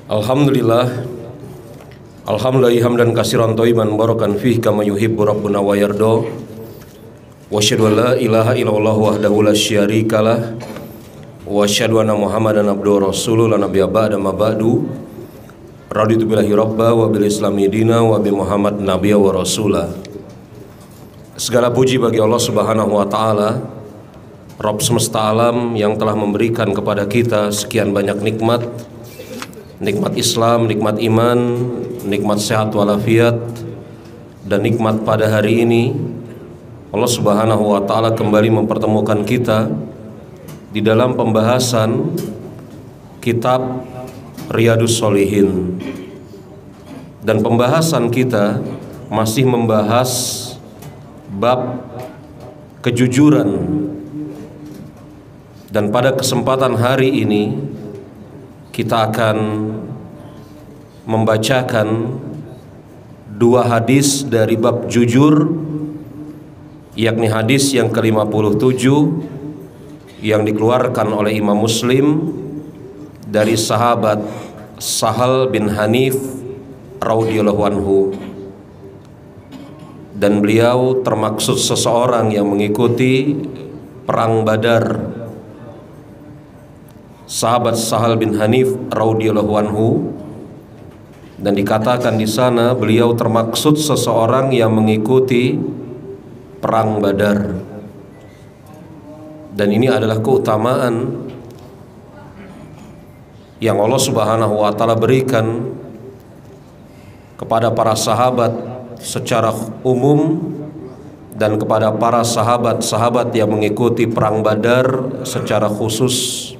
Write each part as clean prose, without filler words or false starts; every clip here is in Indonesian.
Alhamdulillah hamdan katsiran thayyiban barakan fihi kama yuhibbu rabbuna wa yarda. Wa asyhadu an la ilaha illallah wahdahu la syarikalah wa asyhadu anna Muhammadan abduhu wa rasuluhu la nabiyya ba'da ma ba'du. Raditu billahi rabba wa bil islami dina wa bi Muhammad nabiyya wa rasula. Segala puji bagi Allah Subhanahu wa taala, Rabb semesta alam yang telah memberikan kepada kita sekian banyak nikmat Islam, nikmat iman, nikmat sehat walafiat, dan nikmat pada hari ini. Allah Subhanahu wa ta'ala kembali mempertemukan kita di dalam pembahasan kitab Riyadhus Shalihin. Dan pembahasan kita masih membahas bab kejujuran. Dan pada kesempatan hari ini kita akan membacakan dua hadis dari bab jujur, yakni hadis yang ke-57 yang dikeluarkan oleh Imam Muslim dari sahabat Sahal bin Hanif radhiyallahu anhu. Dan beliau termaksud seseorang yang mengikuti perang Badar. Sahabat Sahal bin Hanif radhiyallahu anhu, dan dikatakan di sana beliau termaksud seseorang yang mengikuti perang Badar. Dan ini adalah keutamaan yang Allah Subhanahu wa taala berikan kepada para sahabat secara umum dan kepada para sahabat-sahabat yang mengikuti perang Badar secara khusus.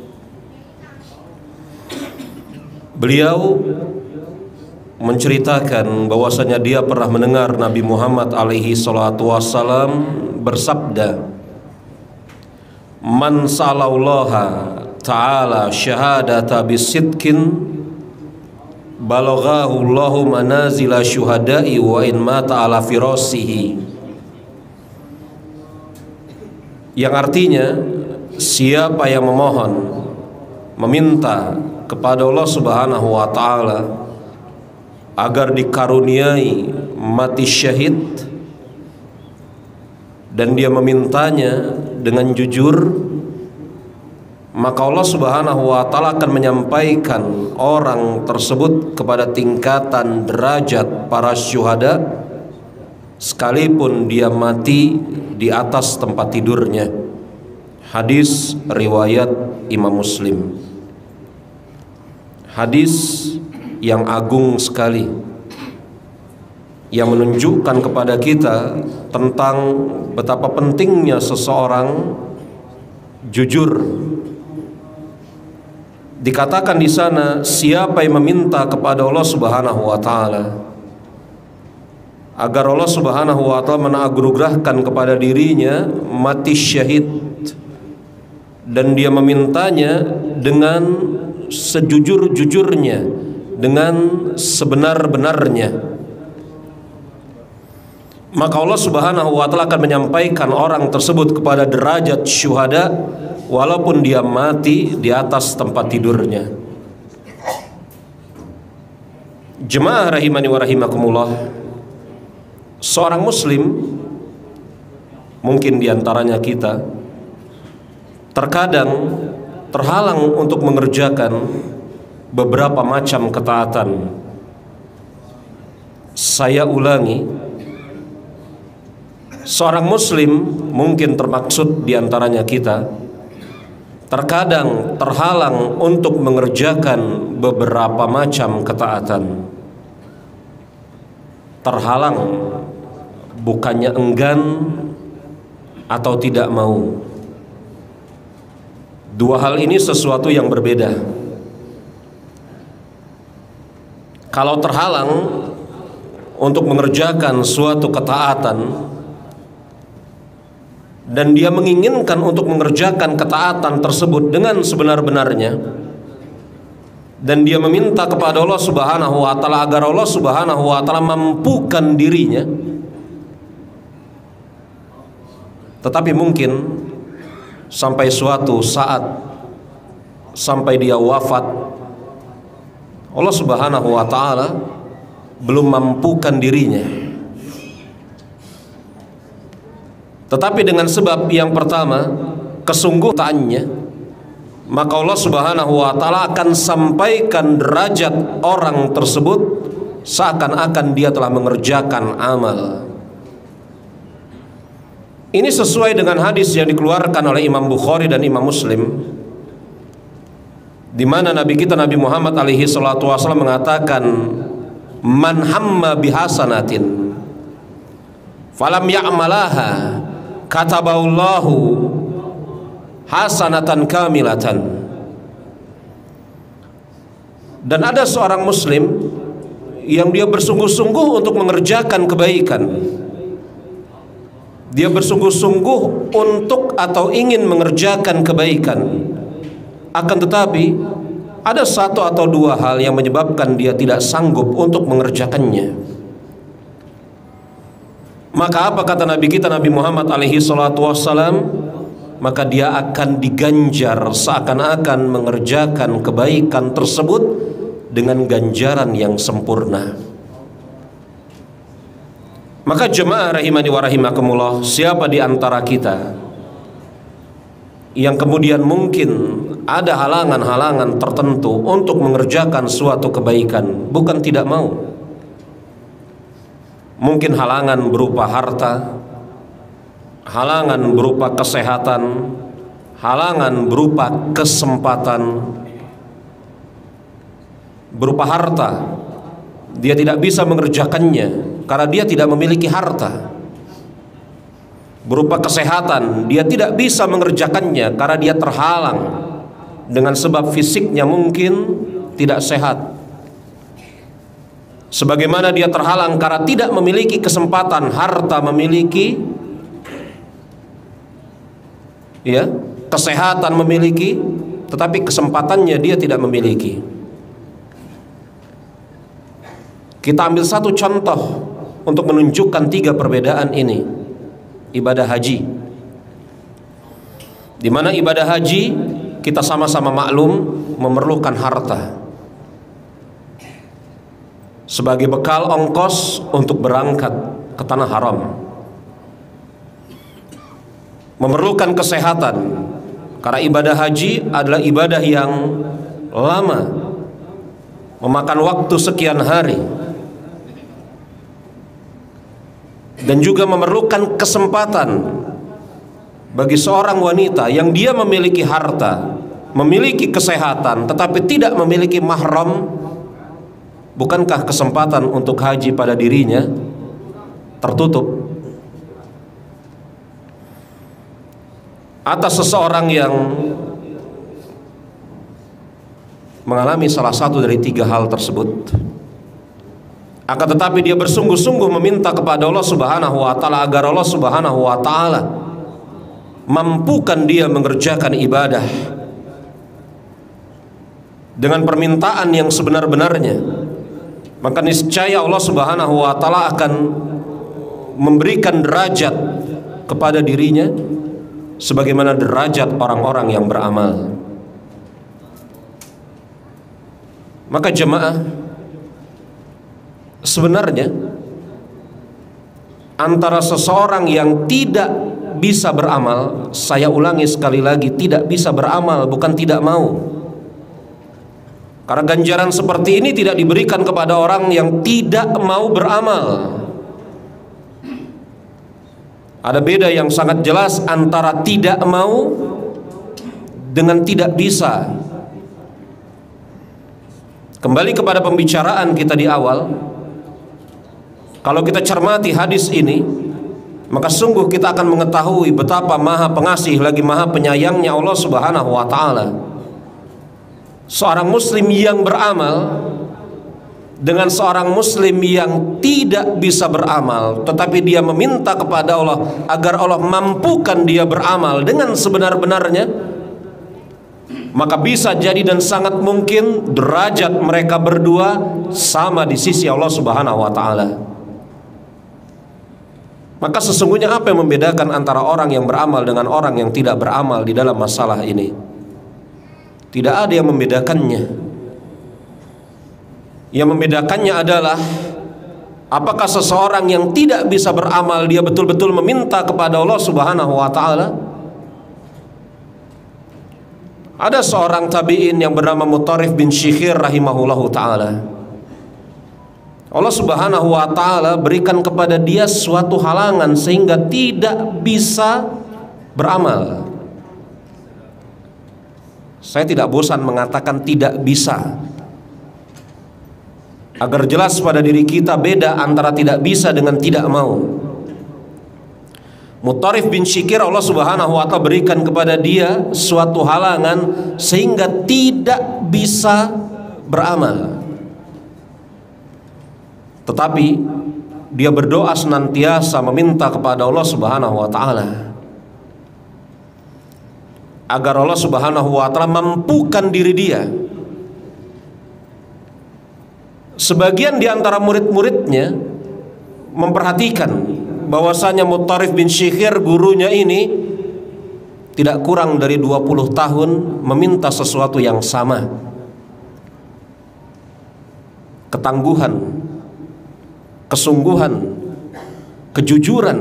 Beliau menceritakan bahwasanya dia pernah mendengar Nabi Muhammad alaihi salatu wassalam bersabda, "Man sa'alallaha ta'ala syahadata bisidqin balaghahu Allahu manazila syuhada'i wa in mata ala firasihi." Yang artinya, siapa yang meminta kepada Allah Subhanahu wa taala agar dikaruniai mati syahid, dan dia memintanya dengan jujur, maka Allah Subhanahu wa taala akan menyampaikan orang tersebut kepada tingkatan derajat para syuhada sekalipun dia mati di atas tempat tidurnya. Hadis riwayat Imam Muslim. Hadis yang agung sekali, yang menunjukkan kepada kita tentang betapa pentingnya seseorang jujur. Dikatakan di sana, siapa yang meminta kepada Allah Subhanahu wa taala agar Allah Subhanahu wa taala menganugerahkan kepada dirinya mati syahid, dan dia memintanya dengan sejujur-jujurnya, dengan sebenar-benarnya, maka Allah Subhanahu wa taala akan menyampaikan orang tersebut kepada derajat syuhada walaupun dia mati di atas tempat tidurnya. Jemaah rahimani wa rahimakumullah, seorang muslim, mungkin diantaranya kita, terkadang terhalang untuk mengerjakan beberapa macam ketaatan. Saya ulangi, seorang muslim, mungkin termaksud diantaranya kita, terkadang terhalang untuk mengerjakan beberapa macam ketaatan. Terhalang bukannya enggan atau tidak mau. Dua hal ini sesuatu yang berbeda. Kalau terhalang untuk mengerjakan suatu ketaatan dan dia menginginkan untuk mengerjakan ketaatan tersebut dengan sebenar-benarnya, dan dia meminta kepada Allah Subhanahu wa taala agar Allah Subhanahu wa taala mampukan dirinya, tetapi mungkin sampai suatu saat sampai dia wafat, Allah Subhanahu wa ta'ala belum mampukan dirinya. Tetapi dengan sebab yang pertama, kesungguhannya, maka Allah Subhanahu wa ta'ala akan sampaikan derajat orang tersebut seakan-akan dia telah mengerjakan amal. Ini sesuai dengan hadis yang dikeluarkan oleh Imam Bukhari dan Imam Muslim, di mana Nabi kita Nabi Muhammad alaihi salatu wasallam mengatakan, man hamma bihasanatin falam ya'malaha kataballahu hasanatan kamilatan. Dan ada seorang muslim yang dia bersungguh-sungguh untuk mengerjakan kebaikan, dia bersungguh-sungguh untuk atau ingin mengerjakan kebaikan, akan tetapi ada satu atau dua hal yang menyebabkan dia tidak sanggup untuk mengerjakannya. Maka apa kata Nabi kita Nabi Muhammad alaihi salatu wassalam? Maka dia akan diganjar seakan-akan mengerjakan kebaikan tersebut dengan ganjaran yang sempurna. Maka jemaah rahimani wa rahimakumullah, siapa di antara kita yang kemudian mungkin ada halangan-halangan tertentu untuk mengerjakan suatu kebaikan, bukan tidak mau. Mungkin halangan berupa harta, halangan berupa kesehatan, halangan berupa kesempatan. Berupa harta, dia tidak bisa mengerjakannya karena dia tidak memiliki harta. Berupa kesehatan, dia tidak bisa mengerjakannya karena dia terhalang dengan sebab fisiknya mungkin tidak sehat. Sebagaimana dia terhalang karena tidak memiliki kesempatan, harta memiliki, ya, kesehatan memiliki, tetapi kesempatannya dia tidak memiliki. Kita ambil satu contoh untuk menunjukkan tiga perbedaan ini. Ibadah haji, di mana ibadah haji kita sama-sama maklum memerlukan harta sebagai bekal ongkos untuk berangkat ke tanah haram. Memerlukan kesehatan karena ibadah haji adalah ibadah yang lama, memakan waktu sekian hari. Dan juga memerlukan kesempatan bagi seorang wanita yang dia memiliki harta, memiliki kesehatan, tetapi tidak memiliki mahram. Bukankah kesempatan untuk haji pada dirinya tertutup? Atas seseorang yang mengalami salah satu dari tiga hal tersebut, akan tetapi dia bersungguh-sungguh meminta kepada Allah Subhanahu wa ta'ala agar Allah Subhanahu wa ta'ala mampukan dia mengerjakan ibadah dengan permintaan yang sebenar-benarnya, maka niscaya Allah Subhanahu wa ta'ala akan memberikan derajat kepada dirinya sebagaimana derajat orang-orang yang beramal. Maka jemaah, sebenarnya antara seseorang yang tidak bisa beramal, saya ulangi sekali lagi, tidak bisa beramal, bukan tidak mau. Karena ganjaran seperti ini tidak diberikan kepada orang yang tidak mau beramal. Ada beda yang sangat jelas antara tidak mau dengan tidak bisa. Kembali kepada pembicaraan kita di awal, kalau kita cermati hadis ini, maka sungguh kita akan mengetahui betapa maha pengasih lagi maha penyayangnya Allah Subhanahu wa ta'ala. Seorang muslim yang beramal dengan seorang muslim yang tidak bisa beramal, tetapi dia meminta kepada Allah agar Allah mampukan dia beramal dengan sebenar-benarnya, maka bisa jadi dan sangat mungkin derajat mereka berdua sama di sisi Allah Subhanahu wa ta'ala. Maka sesungguhnya apa yang membedakan antara orang yang beramal dengan orang yang tidak beramal di dalam masalah ini? Tidak ada yang membedakannya. Yang membedakannya adalah apakah seseorang yang tidak bisa beramal dia betul-betul meminta kepada Allah Subhanahu wa taala. Ada seorang tabi'in yang bernama Mutarif bin Syikhir rahimahullahu taala. Allah Subhanahu wa taala berikan kepada dia suatu halangan sehingga tidak bisa beramal. Saya tidak bosan mengatakan tidak bisa, agar jelas pada diri kita beda antara tidak bisa dengan tidak mau. Mutarif bin Syikhir, Allah Subhanahu wa taala berikan kepada dia suatu halangan sehingga tidak bisa beramal. Tetapi dia berdoa senantiasa meminta kepada Allah Subhanahu wa taala agar Allah Subhanahu wa taala mampukan diri dia. Sebagian di antara murid-muridnya memperhatikan bahwasanya Mutarif bin Syikhir, gurunya ini, tidak kurang dari 20 tahun meminta sesuatu yang sama. Ketangguhan, kesungguhan, kejujuran,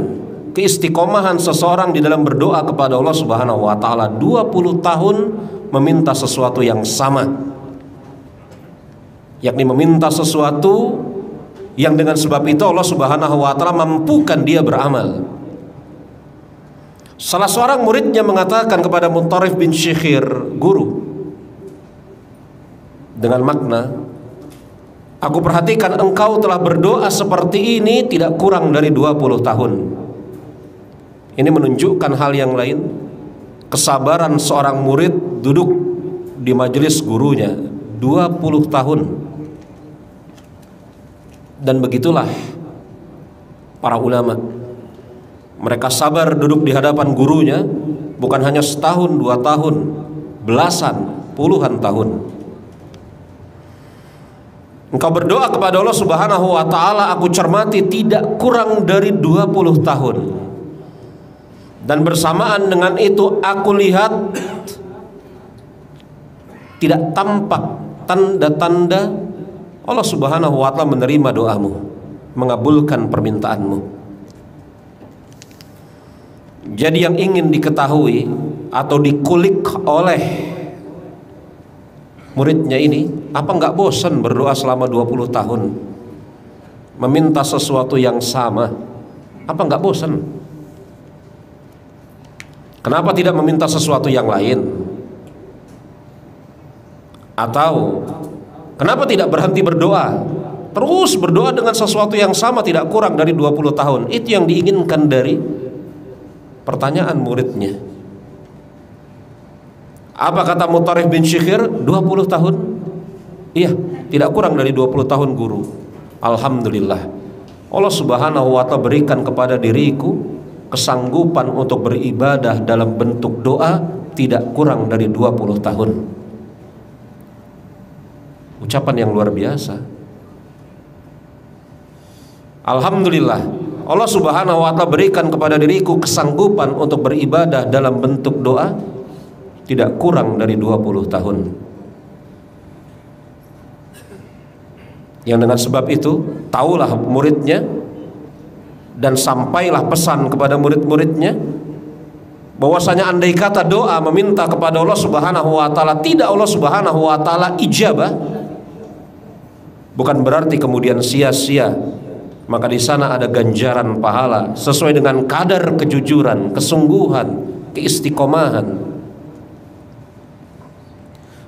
keistiqomahan seseorang di dalam berdoa kepada Allah Subhanahu wa taala 20 tahun meminta sesuatu yang sama, yakni meminta sesuatu yang dengan sebab itu Allah Subhanahu wa taala mampukan dia beramal. Salah seorang muridnya mengatakan kepada Mutarif bin Syikhir, guru, dengan makna, aku perhatikan engkau telah berdoa seperti ini tidak kurang dari 20 tahun. Ini menunjukkan hal yang lain, kesabaran seorang murid duduk di majelis gurunya 20 tahun. Dan begitulah para ulama, mereka sabar duduk di hadapan gurunya, bukan hanya setahun, 2 tahun, belasan, puluhan tahun. Engkau berdoa kepada Allah Subhanahu wa taala, aku cermati tidak kurang dari 20 tahun. Dan bersamaan dengan itu aku lihat tidak tampak tanda-tanda Allah Subhanahu wa taala menerima doamu, mengabulkan permintaanmu. Jadi yang ingin diketahui atau dikulik oleh muridnya ini, apa enggak bosan berdoa selama 20 tahun meminta sesuatu yang sama? Apa enggak bosan? Kenapa tidak meminta sesuatu yang lain? Atau kenapa tidak berhenti berdoa? Terus berdoa dengan sesuatu yang sama tidak kurang dari 20 tahun. Itu yang diinginkan dari pertanyaan muridnya. Apa kata Mutarif bin Syikhir? 20 tahun? Iya, tidak kurang dari 20 tahun guru. Alhamdulillah, Allah Subhanahu wa taala berikan kepada diriku kesanggupan untuk beribadah dalam bentuk doa tidak kurang dari 20 tahun. Ucapan yang luar biasa. Alhamdulillah, Allah Subhanahu wa taala berikan kepada diriku kesanggupan untuk beribadah dalam bentuk doa tidak kurang dari 20 tahun. Yang dengan sebab itu taulah muridnya dan sampailah pesan kepada murid-muridnya bahwasanya andai kata doa meminta kepada Allah Subhanahu wa taala tidak Allah Subhanahu wa taala ijabah, bukan berarti kemudian sia-sia, maka di sana ada ganjaran pahala sesuai dengan kadar kejujuran, kesungguhan, keistiqomahan.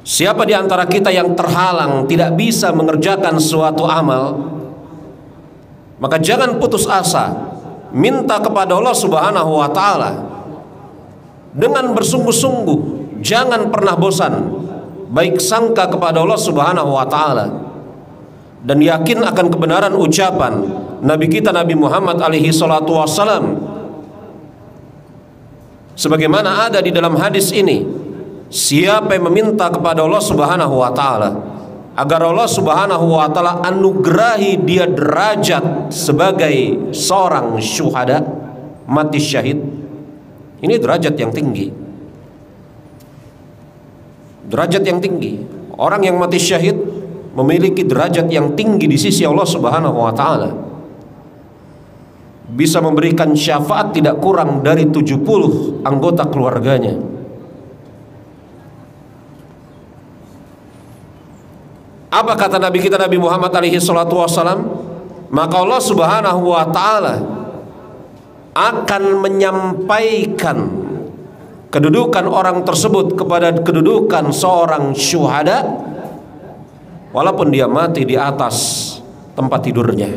Siapa di antara kita yang terhalang tidak bisa mengerjakan suatu amal, maka jangan putus asa, minta kepada Allah Subhanahu wa taala dengan bersungguh-sungguh, jangan pernah bosan, baik sangka kepada Allah Subhanahu wa taala dan yakin akan kebenaran ucapan Nabi kita Nabi Muhammad alaihi salatu wassalam, sebagaimana ada di dalam hadis ini, siapa yang meminta kepada Allah Subhanahu wa taala agar Allah Subhanahu wa taala anugerahi dia derajat sebagai seorang syuhada, mati syahid, ini derajat yang tinggi. derajat yang tinggi. Orang yang mati syahid memiliki derajat yang tinggi di sisi Allah Subhanahu wa taala. Bisa memberikan syafaat tidak kurang dari 70 anggota keluarganya. Apa kata Nabi kita Nabi Muhammad alaihi salatu wassalam? Maka Allah Subhanahu wa taala akan menyampaikan kedudukan orang tersebut kepada kedudukan seorang syuhada, walaupun dia mati di atas tempat tidurnya.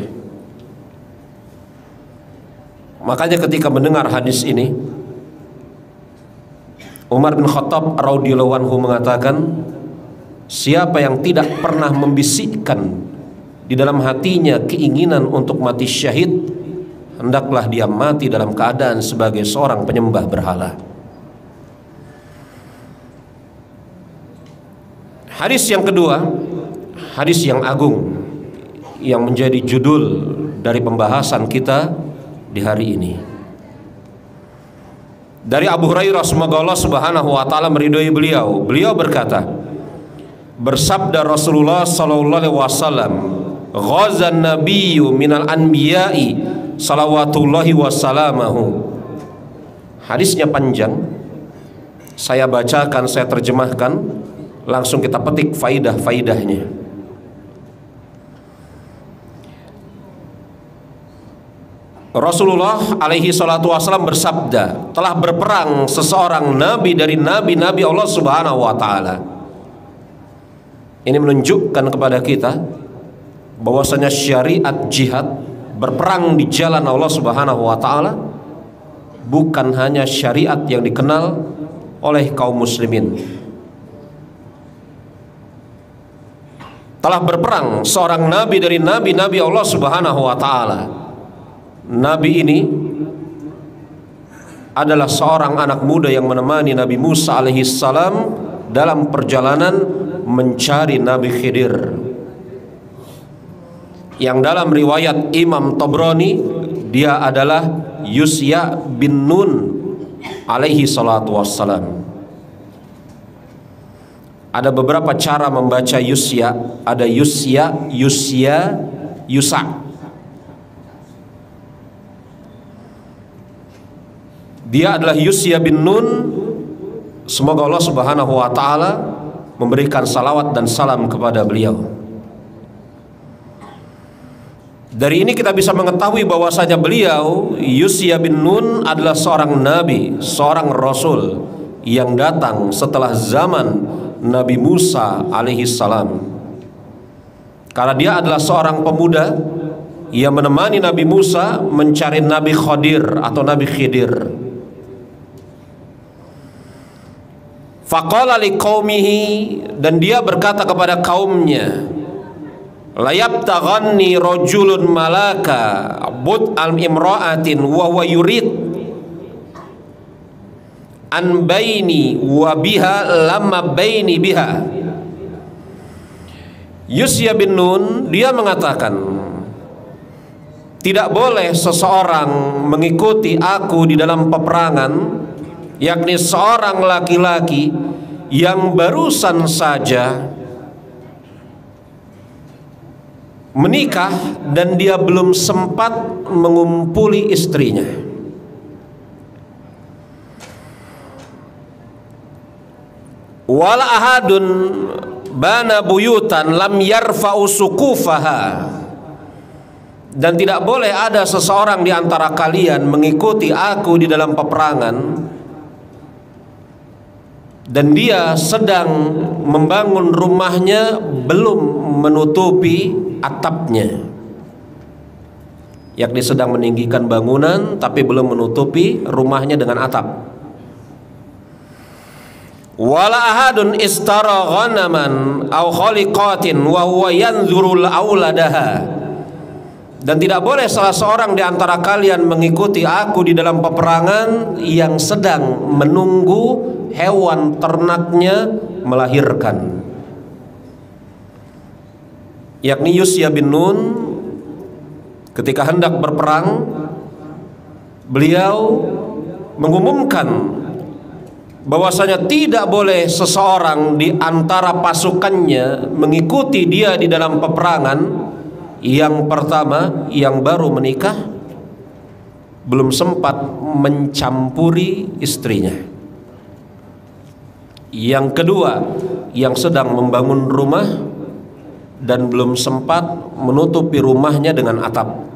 Makanya ketika mendengar hadis ini, Umar bin Khattab radhiyallahu anhu mengatakan, siapa yang tidak pernah membisikkan di dalam hatinya keinginan untuk mati syahid, hendaklah dia mati dalam keadaan sebagai seorang penyembah berhala. Hadis yang kedua, hadis yang agung yang menjadi judul dari pembahasan kita di hari ini. Dari Abu Hurairah, semoga Allah Subhanahu wa taala meridhai beliau. Beliau berkata, bersabda Rasulullah sallallahu alaihi wasallam, ghazan nabiyyu minal anbiya'i salawatullahi wassalamuhu. Hadisnya panjang, saya bacakan, saya terjemahkan, langsung kita petik faidah-faidahnya. Rasulullah alaihi salatu wasallam bersabda, telah berperang seseorang nabi dari nabi-nabi Allah Subhanahu wa taala. Ini menunjukkan kepada kita bahwasanya syariat jihad, berperang di jalan Allah Subhanahu wa taala, bukan hanya syariat yang dikenal oleh kaum muslimin. Telah berperang seorang nabi dari nabi-nabi Allah Subhanahu wa taala. Nabi ini adalah seorang anak muda yang menemani Nabi Musa alaihi salam dalam perjalanan mencari Nabi Khidir, yang dalam riwayat Imam Tabrani dia adalah Yusya bin Nun alaihi salatu wassalam. Ada beberapa cara membaca Yusya, ada Yusya, Yusya, Yusa. Dia adalah Yusya bin Nun. Semoga Allah Subhanahu wa taala memberikan salawat dan salam kepada beliau. Dari ini kita bisa mengetahui bahwasanya beliau Yusya bin Nun adalah seorang nabi, seorang rasul yang datang setelah zaman Nabi Musa alaihi salam. Karena dia adalah seorang pemuda yang menemani Nabi Musa mencari Nabi Khadir atau Nabi Khidir. Faqala liqaumihi, dan dia berkata kepada kaumnya, layabtaghanni rajulun malaka bud al imra'atin wa huwa yurid an baini wa biha lamma baini biha. Yusya bin Nun dia mengatakan, tidak boleh seseorang mengikuti aku di dalam peperangan, yakni seorang laki-laki yang barusan saja menikah dan dia belum sempat mengumpuli istrinya. Wala ahadun bana buyutan lam yarfa'u suqufaha, dan tidak boleh ada seseorang di antara kalian mengikuti aku di dalam peperangan dan dia sedang membangun rumahnya belum menutupi atapnya, yakni sedang meninggikan bangunan tapi belum menutupi rumahnya dengan atap. Wala ahadun istara ghanaman aw khaliqatin wa huwa yanzuru auladaha, dan tidak boleh salah seorang di antara kalian mengikuti aku di dalam peperangan yang sedang menunggu hewan ternaknya melahirkan. Yakni Yusya bin Nun ketika hendak berperang, beliau mengumumkan bahwasanya tidak boleh seseorang di antara pasukannya mengikuti dia di dalam peperangan. Yang pertama, yang baru menikah, belum sempat mencampuri istrinya. Yang kedua, yang sedang membangun rumah dan belum sempat menutupi rumahnya dengan atap.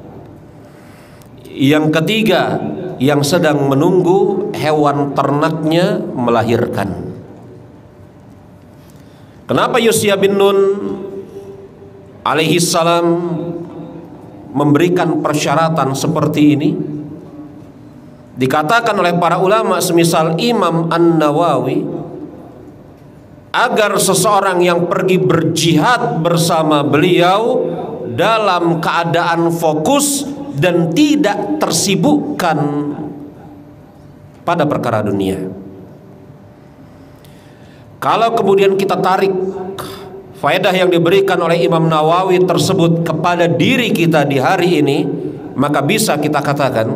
Yang ketiga, yang sedang menunggu hewan ternaknya melahirkan. Kenapa Yusya bin Nun alaihi salam memberikan persyaratan seperti ini? Dikatakan oleh para ulama semisal Imam An-Nawawi, agar seseorang yang pergi berjihad bersama beliau dalam keadaan fokus dan tidak tersibukkan pada perkara dunia. Kalau kemudian kita tarik faedah yang diberikan oleh Imam Nawawi tersebut kepada diri kita di hari ini, maka bisa kita katakan,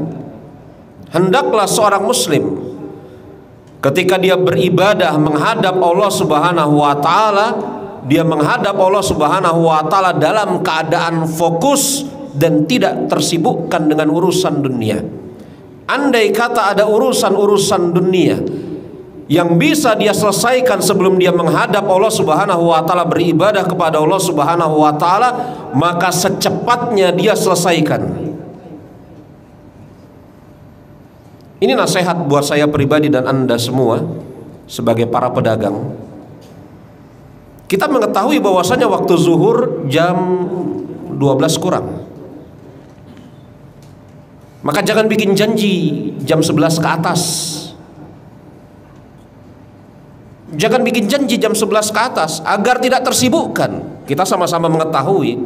hendaklah seorang muslim ketika dia beribadah menghadap Allah Subhanahu wa taala, dia menghadap Allah Subhanahu wa taala dalam keadaan fokus dan tidak tersibukkan dengan urusan dunia. Andai kata ada urusan-urusan dunia yang bisa dia selesaikan sebelum dia menghadap Allah Subhanahu wa taala, beribadah kepada Allah Subhanahu wa taala, maka secepatnya dia selesaikan. Ini nasihat buat saya pribadi dan Anda semua sebagai para pedagang. Kita mengetahui bahwasanya waktu zuhur jam 12 kurang. Maka jangan bikin janji jam 11 ke atas. Jangan bikin janji jam 11 ke atas agar tidak tersibukkan. Kita sama-sama mengetahui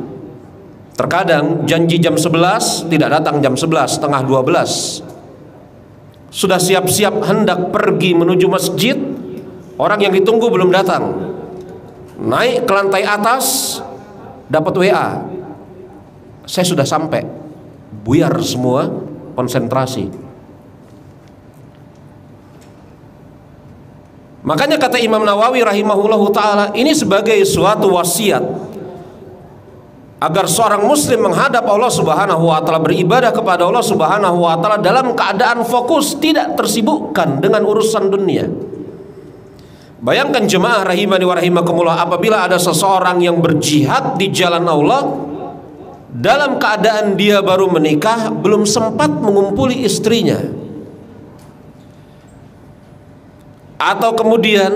terkadang janji jam 11 tidak datang jam 11, setengah 12. Sudah siap-siap hendak pergi menuju masjid, orang yang ditunggu belum datang. Naik ke lantai atas, dapat WA, saya sudah sampai. Buyar semua konsentrasi. Makanya kata Imam Nawawi rahimahullahu ta'ala, ini sebagai suatu wasiat agar seorang muslim menghadap Allah Subhanahu wa taala, beribadah kepada Allah Subhanahu wa taala dalam keadaan fokus, tidak tersibukkan dengan urusan dunia. Bayangkan jemaah rahimani wa rahimakumullah, apabila ada seseorang yang berjihad di jalan Allah dalam keadaan dia baru menikah, belum sempat mengumpuli istrinya, atau kemudian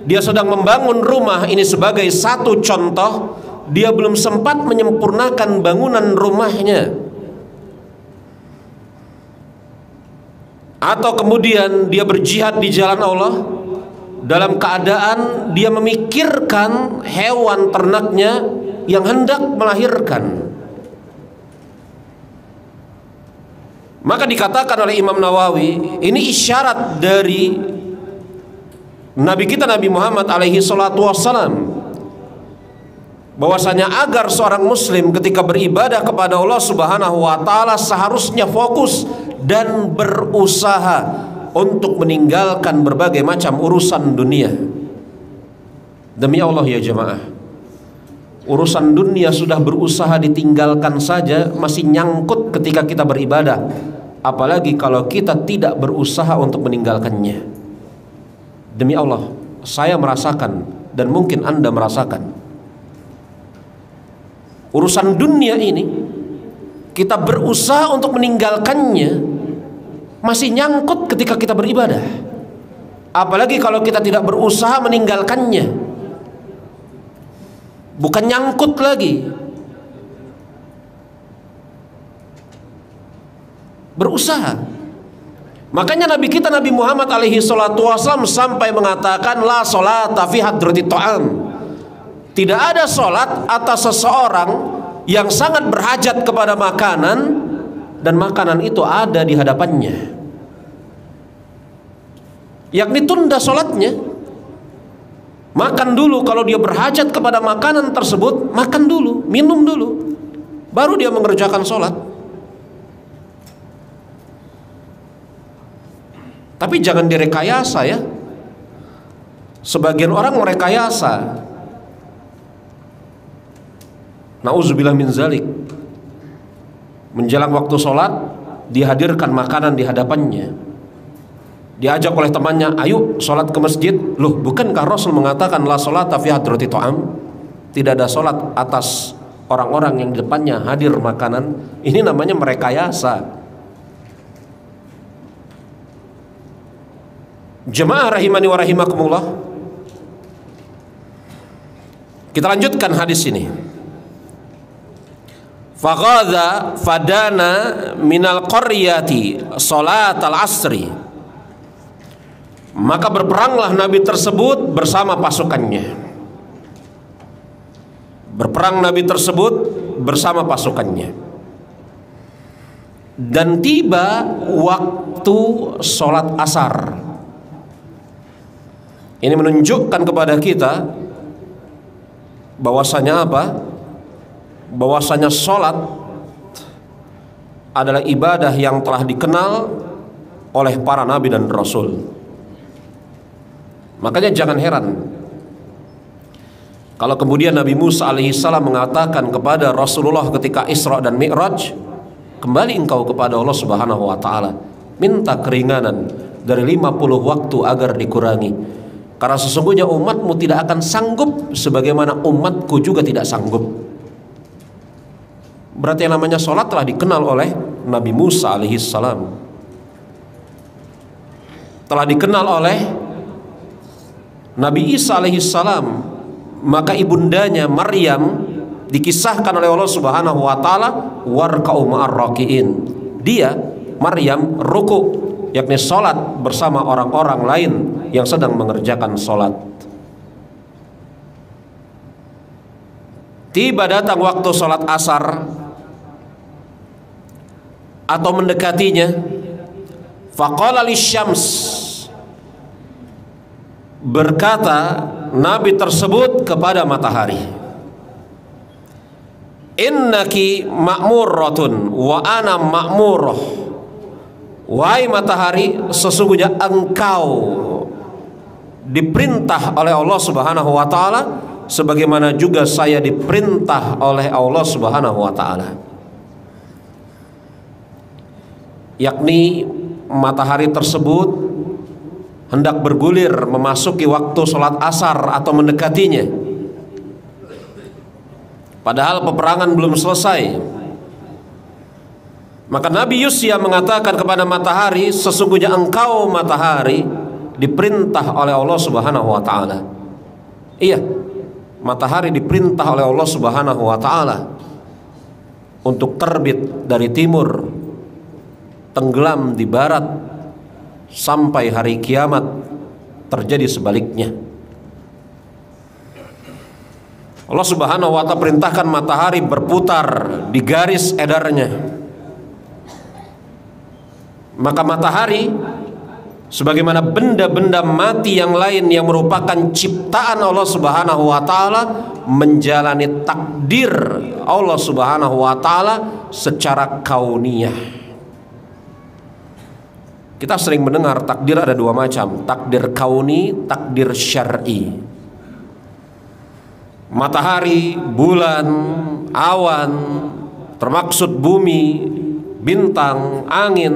dia sedang membangun rumah, ini sebagai satu contoh, dia belum sempat menyempurnakan bangunan rumahnya, atau kemudian dia berjihad di jalan Allah dalam keadaan dia memikirkan hewan ternaknya yang hendak melahirkan. Maka dikatakan oleh Imam Nawawi, ini isyarat dari Nabi kita Nabi Muhammad alaihi salatu wassalam, bahwasanya agar seorang muslim ketika beribadah kepada Allah Subhanahu wa taala seharusnya fokus dan berusaha untuk meninggalkan berbagai macam urusan dunia. Demi Allah ya jemaah, urusan dunia sudah berusaha ditinggalkan saja masih nyangkut ketika kita beribadah, apalagi kalau kita tidak berusaha untuk meninggalkannya. Demi Allah, saya merasakan dan mungkin Anda merasakan, urusan dunia ini kita berusaha untuk meninggalkannya masih nyangkut ketika kita beribadah, apalagi kalau kita tidak berusaha meninggalkannya. Bukan nyangkut lagi, berusaha. Makanya Nabi kita Nabi Muhammad alaihi salatu wasallam sampai mengatakan, la sholata fi hadratit ta'am, tidak ada sholat atas seseorang yang sangat berhajat kepada makanan dan makanan itu ada di hadapannya, yakni tunda sholatnya. Makan dulu, kalau dia berhajat kepada makanan tersebut, makan dulu, minum dulu, baru dia mengerjakan sholat. Tapi jangan direkayasa ya. Sebagian orang merekayasa. Nauzubillah min zalik. Menjelang waktu sholat, dihadirkan makanan di hadapannya. Diajak oleh temannya, ayo sholat ke masjid. Loh, bukankah Rasul mengatakan la sholata fi hadrati ta'am? Tidak ada sholat atas orang-orang yang di depannya hadir makanan. Ini namanya merekayasa. Jemaah rahimani wa rahimakumullah, kita lanjutkan hadis ini. Faghadha fadana minal qaryati salatal asri. Maka berperanglah Nabi tersebut bersama pasukannya. Berperang Nabi tersebut bersama pasukannya. Dan tiba waktu sholat asar. Ini menunjukkan kepada kita bahwasanya apa? Bahwasanya sholat adalah ibadah yang telah dikenal oleh para nabi dan rasul. Makanya jangan heran kalau kemudian Nabi Musa alaihissalam mengatakan kepada Rasulullah ketika Isra dan Mi'raj, kembali engkau kepada Allah subhanahu wa ta'ala, minta keringanan dari 50 waktu agar dikurangi, karena sesungguhnya umatmu tidak akan sanggup sebagaimana umatku juga tidak sanggup. Berarti yang namanya sholat telah dikenal oleh Nabi Musa alaihissalam, telah dikenal oleh Nabi Isa alaihissalam. Maka ibundanya Maryam dikisahkan oleh Allah subhanahu wa ta'ala, warka'u ma'ar raki'in. Dia, Maryam, ruku, yakni sholat bersama orang-orang lain yang sedang mengerjakan sholat. Tiba datang waktu sholat asar atau mendekatinya, faqala lisyams, berkata Nabi tersebut kepada matahari, innaki ma'muratun wa ana ma'murah. Wahai matahari, sesungguhnya engkau diperintah oleh Allah subhanahu wa ta'ala, sebagaimana juga saya diperintah oleh Allah subhanahu wa ta'ala. Yakni matahari tersebut hendak bergulir memasuki waktu sholat asar atau mendekatinya, padahal peperangan belum selesai. Maka Nabi Yusya mengatakan kepada matahari, sesungguhnya engkau matahari diperintah oleh Allah subhanahu wa ta'ala. Iya, matahari diperintah oleh Allah subhanahu wa ta'ala untuk terbit dari timur, tenggelam di barat, sampai hari kiamat terjadi sebaliknya. Allah subhanahu wa ta'ala perintahkan matahari berputar di garis edarnya. Maka matahari, sebagaimana benda-benda mati yang lain yang merupakan ciptaan Allah subhanahu wa ta'ala, menjalani takdir Allah subhanahu wa ta'ala secara kauniyah. Kita sering mendengar takdir ada dua macam, takdir kauni, takdir syar'i. Matahari, bulan, awan, termaksud bumi, bintang, angin,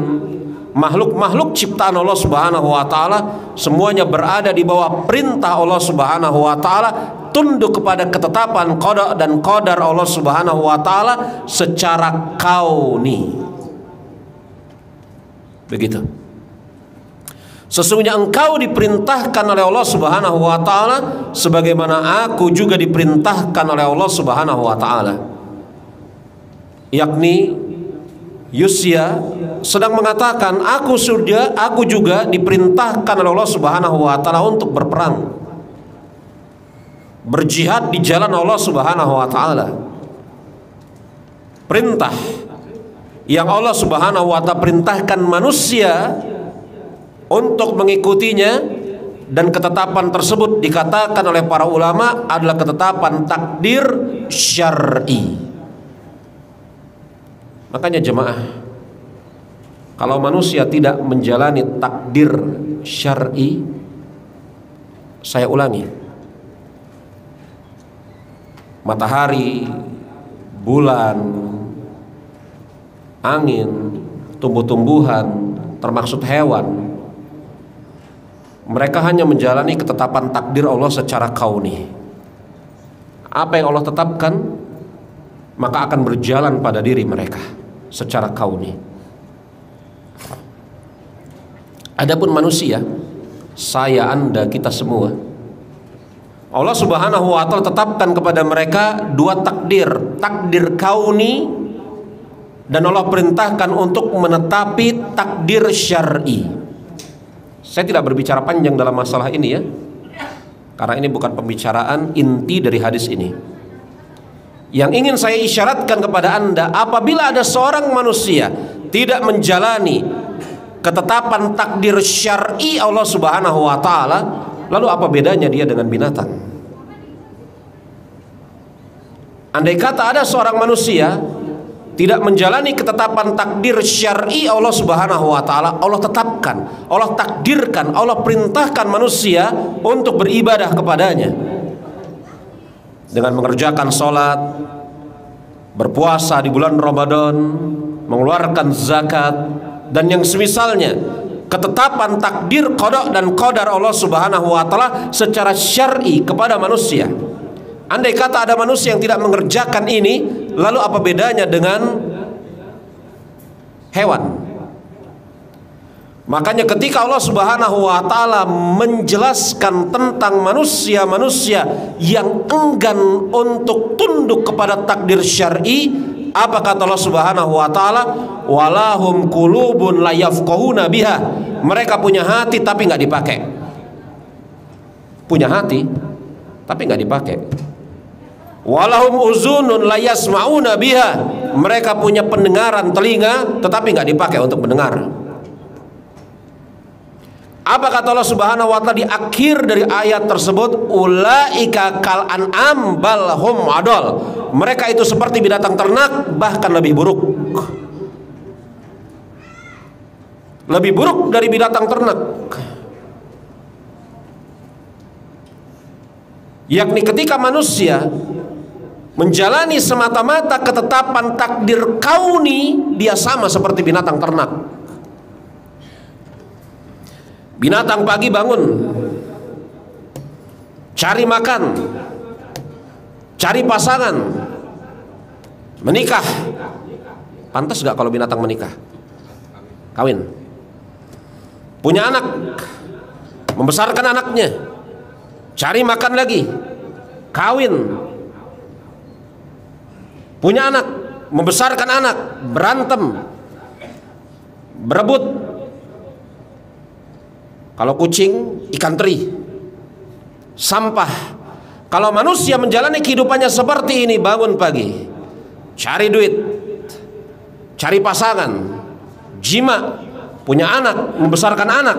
makhluk-makhluk ciptaan Allah subhanahu wa ta'ala, semuanya berada di bawah perintah Allah subhanahu wa ta'ala, tunduk kepada ketetapan qada dan qadar Allah subhanahu wa ta'ala secara kauni. Begitu. Sesungguhnya engkau diperintahkan oleh Allah subhanahu wa ta'ala, sebagaimana aku juga diperintahkan oleh Allah subhanahu wa ta'ala. Yakni Yusya sedang mengatakan, aku juga diperintahkan oleh Allah subhanahu wa ta'ala untuk berperang, berjihad di jalan Allah subhanahu wa ta'ala. Perintah yang Allah subhanahu wa ta'ala perintahkan manusia untuk mengikutinya, dan ketetapan tersebut dikatakan oleh para ulama adalah ketetapan takdir syar'i. Makanya jemaah, kalau manusia tidak menjalani takdir syar'i, Saya ulangi, matahari, bulan, angin, tumbuh-tumbuhan, termasuk hewan, mereka hanya menjalani ketetapan takdir Allah secara kauni. Apa yang Allah tetapkan, maka akan berjalan pada diri mereka secara kauni. Adapun manusia, saya, Anda, kita semua, Allah Subhanahu wa ta'ala tetapkan kepada mereka dua takdir, takdir kauni, dan Allah perintahkan untuk menetapi takdir syar'i. Saya tidak berbicara panjang dalam masalah ini ya, karena ini bukan pembicaraan inti dari hadis ini. Yang ingin saya isyaratkan kepada Anda, apabila ada seorang manusia tidak menjalani ketetapan takdir syar'i Allah Subhanahu wa ta'ala, lalu apa bedanya dia dengan binatang? Andai kata ada seorang manusia tidak menjalani ketetapan takdir syar'i Allah Subhanahu wa ta'ala, Allah tetapkan, Allah takdirkan, Allah perintahkan manusia untuk beribadah kepadanya dengan mengerjakan sholat, berpuasa di bulan Ramadan, mengeluarkan zakat, dan yang semisalnya. Ketetapan takdir qada dan qadar Allah Subhanahu wa ta'ala secara syar'i kepada manusia. Andai kata ada manusia yang tidak mengerjakan ini, lalu apa bedanya dengan hewan? Makanya ketika Allah Subhanahu wa ta'ala menjelaskan tentang manusia-manusia yang enggan untuk tunduk kepada takdir syar'i, apa kata Allah Subhanahu wa ta'ala? Walahum qulubun la yafqahuna biha. Mereka punya hati tapi nggak dipakai. Punya hati tapi nggak dipakai. Walahum uzunun la yasma'una biha. Mereka punya pendengaran telinga tetapi nggak dipakai untuk mendengar. Apa kata Allah Subhanahu wa ta'ala di akhir dari ayat tersebut? Ulaika kal an'am bal hum adol. Mereka itu seperti binatang ternak, bahkan lebih buruk. Lebih buruk dari binatang ternak. Yakni ketika manusia menjalani semata-mata ketetapan takdir kauni, dia sama seperti binatang ternak. Binatang pagi bangun, cari makan, cari pasangan, menikah. Pantas gak kalau binatang menikah? Kawin. Punya anak, membesarkan anaknya, cari makan lagi, kawin. Punya anak, membesarkan anak, berantem, berebut. Kalau kucing, ikan teri, sampah. Kalau manusia menjalani kehidupannya seperti ini, bangun pagi, cari duit, cari pasangan, jima, punya anak, membesarkan anak.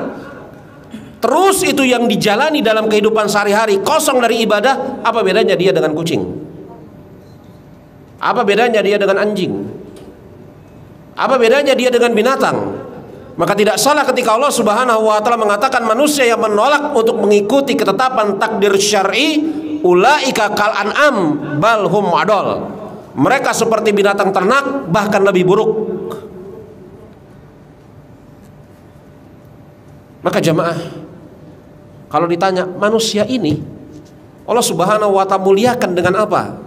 Terus itu yang dijalani dalam kehidupan sehari-hari, kosong dari ibadah. Apa bedanya dia dengan kucing? Apa bedanya dia dengan anjing? Apa bedanya dia dengan binatang? Maka tidak salah ketika Allah Subhanahu wa ta'ala mengatakan manusia yang menolak untuk mengikuti ketetapan takdir syar'i, ulaika kal an'am bal hum adol. Mereka seperti binatang ternak, bahkan lebih buruk. Maka jamaah, kalau ditanya manusia ini Allah Subhanahu wa ta'ala muliakan dengan apa?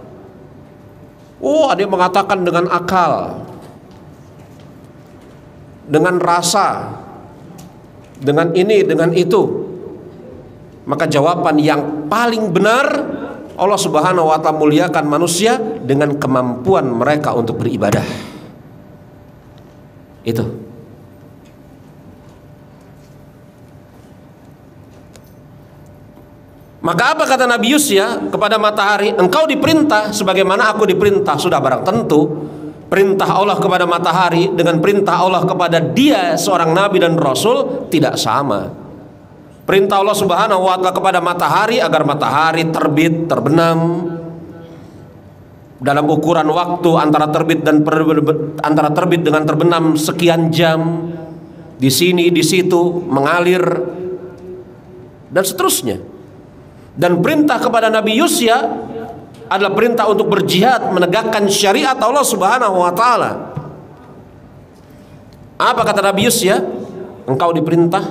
Oh, ada yang mengatakan dengan akal, dengan rasa, dengan ini, dengan itu. Maka jawaban yang paling benar, Allah Subhanahu wa ta'ala muliakan manusia dengan kemampuan mereka untuk beribadah. Itu. Maka apa kata Nabi Yusya kepada matahari? Engkau diperintah sebagaimana aku diperintah. Sudah barang tentu perintah Allah kepada matahari dengan perintah Allah kepada dia seorang nabi dan rasul tidak sama. Perintah Allah Subhanahu wa ta'ala kepada matahari agar matahari terbit, terbenam dalam ukuran waktu antara terbit dengan terbenam sekian jam, di sini, di situ, mengalir dan seterusnya. Dan perintah kepada Nabi Yusya adalah perintah untuk berjihad menegakkan syariat Allah Subhanahu wa taala. Apa kata Nabi Yusya? Engkau diperintah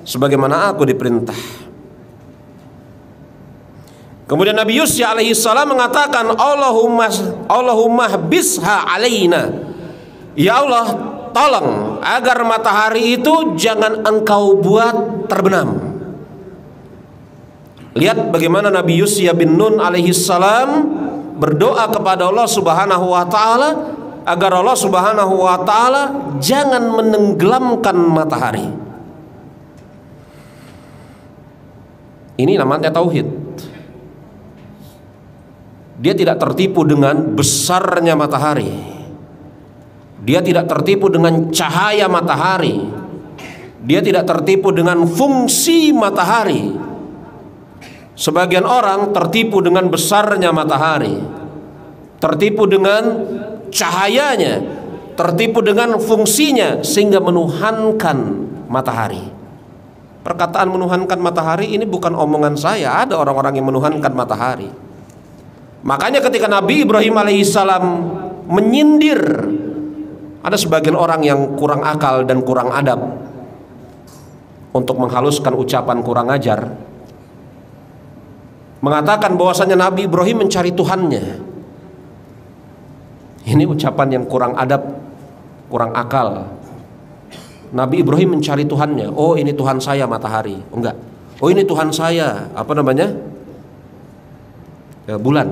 sebagaimana aku diperintah. Kemudian Nabi Yusya alaihi salam mengatakan, Allahumma bisha alaina. Ya Allah, tolong agar matahari itu jangan engkau buat terbenam. Lihat bagaimana Nabi Yusya bin Nun alaihi salam berdoa kepada Allah Subhanahu wa taala agar Allah Subhanahu wa taala jangan menenggelamkan matahari. Ini namanya tauhid. Dia tidak tertipu dengan besarnya matahari. Dia tidak tertipu dengan cahaya matahari. Dia tidak tertipu dengan fungsi matahari. Sebagian orang tertipu dengan besarnya matahari, tertipu dengan cahayanya, tertipu dengan fungsinya, sehingga menuhankan matahari. Perkataan menuhankan matahari ini bukan omongan saya. Ada orang-orang yang menuhankan matahari. Makanya ketika Nabi Ibrahim alaihissalam menyindir, ada sebagian orang yang kurang akal dan kurang adab, untuk menghaluskan ucapan kurang ajar, mengatakan bahwasanya Nabi Ibrahim mencari Tuhannya. Ini ucapan yang kurang adab, kurang akal. Nabi Ibrahim mencari Tuhannya. Oh, ini Tuhan saya matahari. Oh, enggak. Oh, ini Tuhan saya apa namanya? Bulan.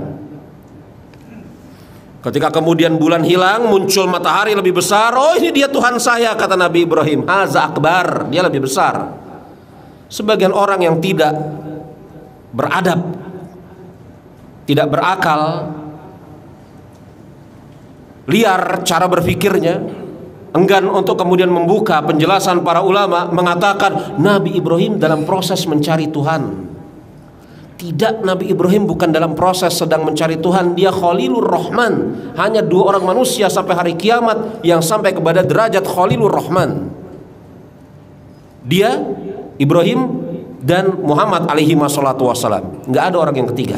Ketika kemudian bulan hilang, muncul matahari lebih besar. Oh, ini dia Tuhan saya, kata Nabi Ibrahim. Haza akbar, dia lebih besar. Sebagian orang yang tidak beradab, tidak berakal, liar cara berpikirnya, enggan untuk kemudian membuka penjelasan para ulama, mengatakan Nabi Ibrahim dalam proses mencari Tuhan. Tidak, Nabi Ibrahim bukan dalam proses sedang mencari Tuhan. Dia Khalilur Rahman. Hanya dua orang manusia sampai hari kiamat yang sampai kepada derajat Khalilur Rahman. Dia, Ibrahim, dan Muhammad alaihi wassalatu wassalam. Nggak ada orang yang ketiga.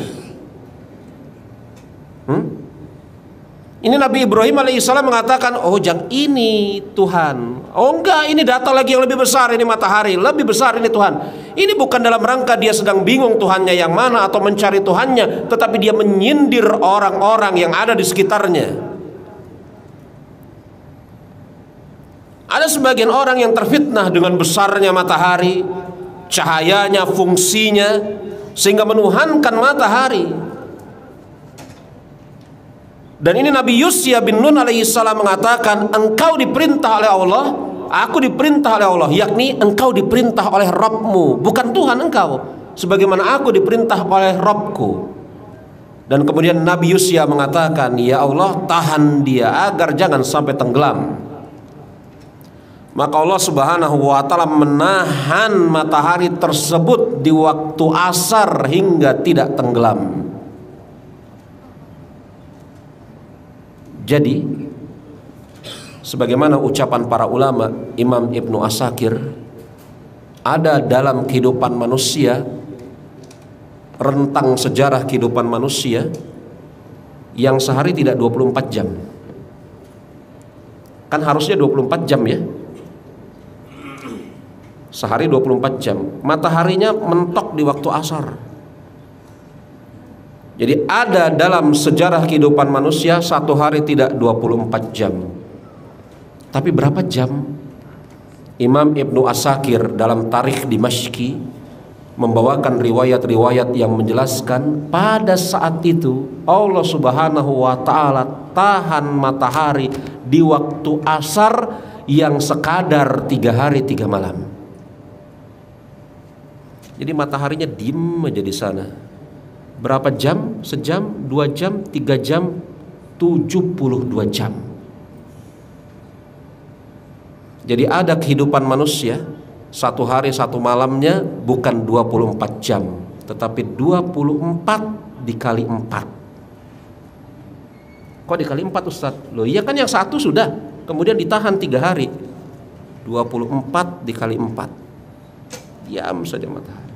Ini Nabi Ibrahim alaihissalam mengatakan, oh jangan ini Tuhan. Oh enggak, ini datang lagi yang lebih besar, ini matahari, lebih besar ini Tuhan. Ini bukan dalam rangka dia sedang bingung Tuhannya yang mana atau mencari Tuhannya, tetapi dia menyindir orang-orang yang ada di sekitarnya. Ada sebagian orang yang terfitnah dengan besarnya matahari, cahayanya, fungsinya, sehingga menuhankan matahari. Dan ini Nabi Yusya bin Nun alaihissalam mengatakan, engkau diperintah oleh Allah, aku diperintah oleh Allah, yakni engkau diperintah oleh Rabbmu, bukan Tuhan engkau, sebagaimana aku diperintah oleh Rabbku. Dan kemudian Nabi Yusya mengatakan, ya Allah, tahan dia agar jangan sampai tenggelam. Maka Allah Subhanahu wa ta'ala menahan matahari tersebut di waktu asar hingga tidak tenggelam. Jadi sebagaimana ucapan para ulama, Imam Ibnu Asakir, ada dalam kehidupan manusia, rentang sejarah kehidupan manusia yang sehari tidak 24 jam. Kan harusnya 24 jam ya. Sehari 24 jam. Mataharinya mentok di waktu asar. Jadi ada dalam sejarah kehidupan manusia satu hari tidak 24 jam. Tapi berapa jam? Imam Ibnu Asakir dalam Tarikh Dimashqi membawakan riwayat-riwayat yang menjelaskan pada saat itu Allah Subhanahu wa ta'ala tahan matahari di waktu asar yang sekadar 3 hari 3 malam. Jadi mataharinya diem aja di sana. Berapa jam? Sejam, 2 jam, 3 jam, 72 jam. Jadi ada kehidupan manusia, satu hari satu malamnya bukan 24 jam, tetapi 24 dikali 4. Kok dikali 4 Ustaz? Loh iya kan yang satu sudah, kemudian ditahan 3 hari. 24 dikali 4. Diam saja matahari.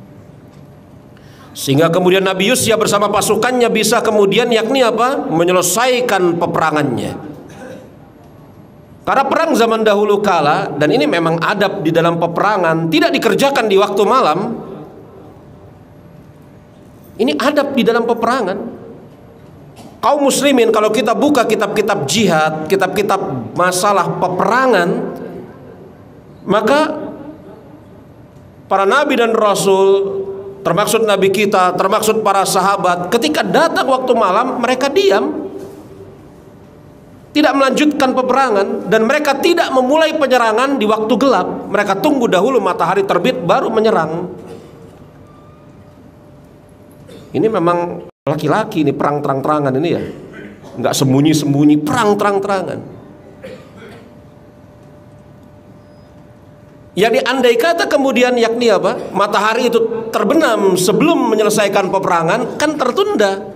Sehingga kemudian Nabi Yusya bersama pasukannya bisa kemudian yakni apa? Menyelesaikan peperangannya. Karena perang zaman dahulu kala, dan ini memang adab di dalam peperangan, tidak dikerjakan di waktu malam. Ini adab di dalam peperangan. Kaum muslimin, kalau kita buka kitab-kitab jihad, kitab-kitab masalah peperangan, maka para nabi dan rasul, termaksud nabi kita, termaksud para sahabat, ketika datang waktu malam, mereka diam, tidak melanjutkan peperangan, dan mereka tidak memulai penyerangan di waktu gelap. Mereka tunggu dahulu matahari terbit baru menyerang. Ini memang laki-laki, ini perang terang-terangan ini ya, nggak sembunyi-sembunyi, perang terang-terangan. Yang andai kata kemudian yakni apa? Matahari itu terbenam sebelum menyelesaikan peperangan, kan tertunda.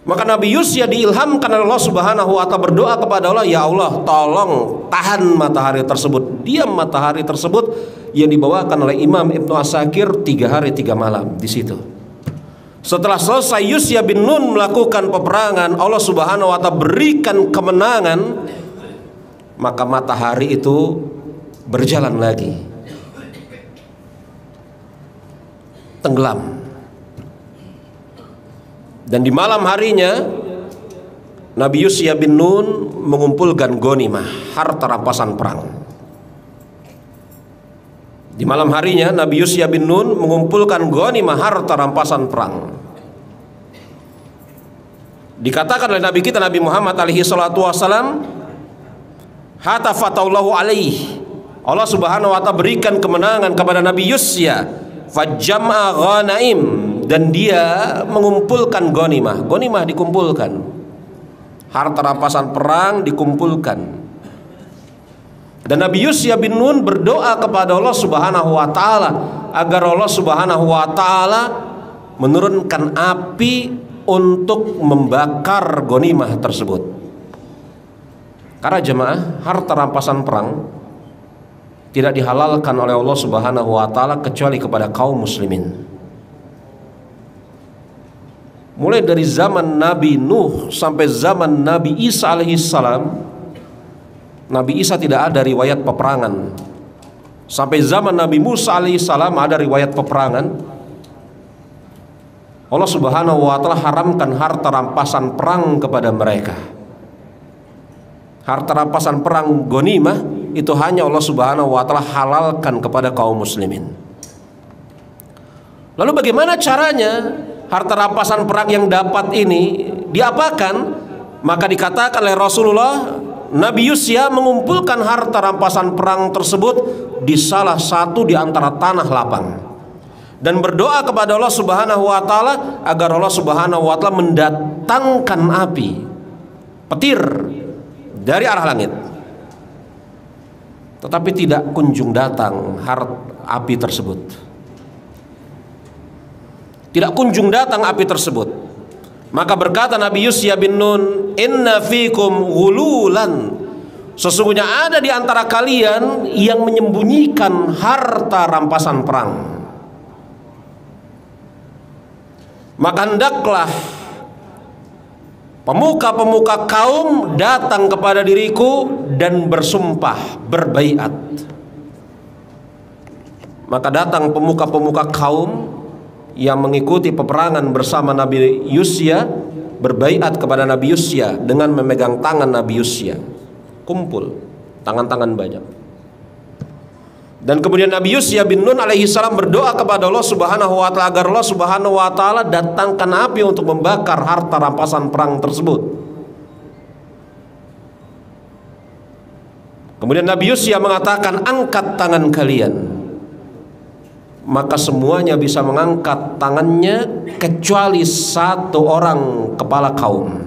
Maka Nabi Yusya diilhamkan oleh Allah Subhanahu wa ta'ala berdoa kepada Allah, ya Allah, tolong tahan matahari tersebut, diam matahari tersebut, yang dibawakan oleh Imam Ibnu Asakir 3 hari 3 malam di situ. Setelah selesai Yusya bin Nun melakukan peperangan, Allah Subhanahu wa ta'ala berikan kemenangan, maka matahari itu berjalan lagi, tenggelam. Dan di malam harinya Nabi Yusya bin Nun mengumpulkan ghanimah, harta rampasan perang. Di malam harinya Nabi Yusya bin Nun mengumpulkan ghanimah, harta rampasan perang. Dikatakan oleh Nabi kita Nabi Muhammad alaihi salatu wasalam, hatta fataulahu alaihi, Allah Subhanahu wa ta'ala berikan kemenangan kepada Nabi Yusya, fajam'a ghanaim, dan dia mengumpulkan ghanimah. Ghanimah dikumpulkan, harta rampasan perang dikumpulkan. Dan Nabi Yusya bin Nun berdoa kepada Allah Subhanahu wa ta'ala agar Allah Subhanahu wa ta'ala menurunkan api untuk membakar ghanimah tersebut. Karena jemaah, harta rampasan perang tidak dihalalkan oleh Allah Subhanahu wa ta'ala kecuali kepada kaum muslimin. Mulai dari zaman Nabi Nuh sampai zaman Nabi Isa alaihissalam, Nabi Isa tidak ada riwayat peperangan. Sampai zaman Nabi Musa alaihissalam ada riwayat peperangan. Allah Subhanahu wa ta'ala haramkan harta rampasan perang kepada mereka. Harta rampasan perang ghanimah itu hanya Allah Subhanahu wa ta'ala halalkan kepada kaum muslimin. Lalu bagaimana caranya harta rampasan perang yang dapat ini diapakan? Maka dikatakan oleh Rasulullah, Nabi Yusya mengumpulkan harta rampasan perang tersebut di salah satu di antara tanah lapang dan berdoa kepada Allah Subhanahu wa ta'ala agar Allah Subhanahu wa ta'ala mendatangkan api, petir dari arah langit. Tetapi tidak kunjung datang api tersebut. Tidak kunjung datang api tersebut. Maka berkata Nabi Yusya bin Nun, inna fikum ghululan, sesungguhnya ada di antara kalian yang menyembunyikan harta rampasan perang. Maka hendaklah pemuka-pemuka kaum datang kepada diriku dan bersumpah, berbaiat. Maka datang pemuka-pemuka kaum yang mengikuti peperangan bersama Nabi Yusya, berbaiat kepada Nabi Yusya dengan memegang tangan Nabi Yusya. Kumpul, tangan-tangan banyak. Dan kemudian Nabi Yusya bin Nun alaihi salam berdoa kepada Allah Subhanahu wa ta'ala agar Allah Subhanahu wa ta'ala datangkan api untuk membakar harta rampasan perang tersebut. Kemudian Nabi Yusya mengatakan, angkat tangan kalian. Maka semuanya bisa mengangkat tangannya kecuali satu orang kepala kaum.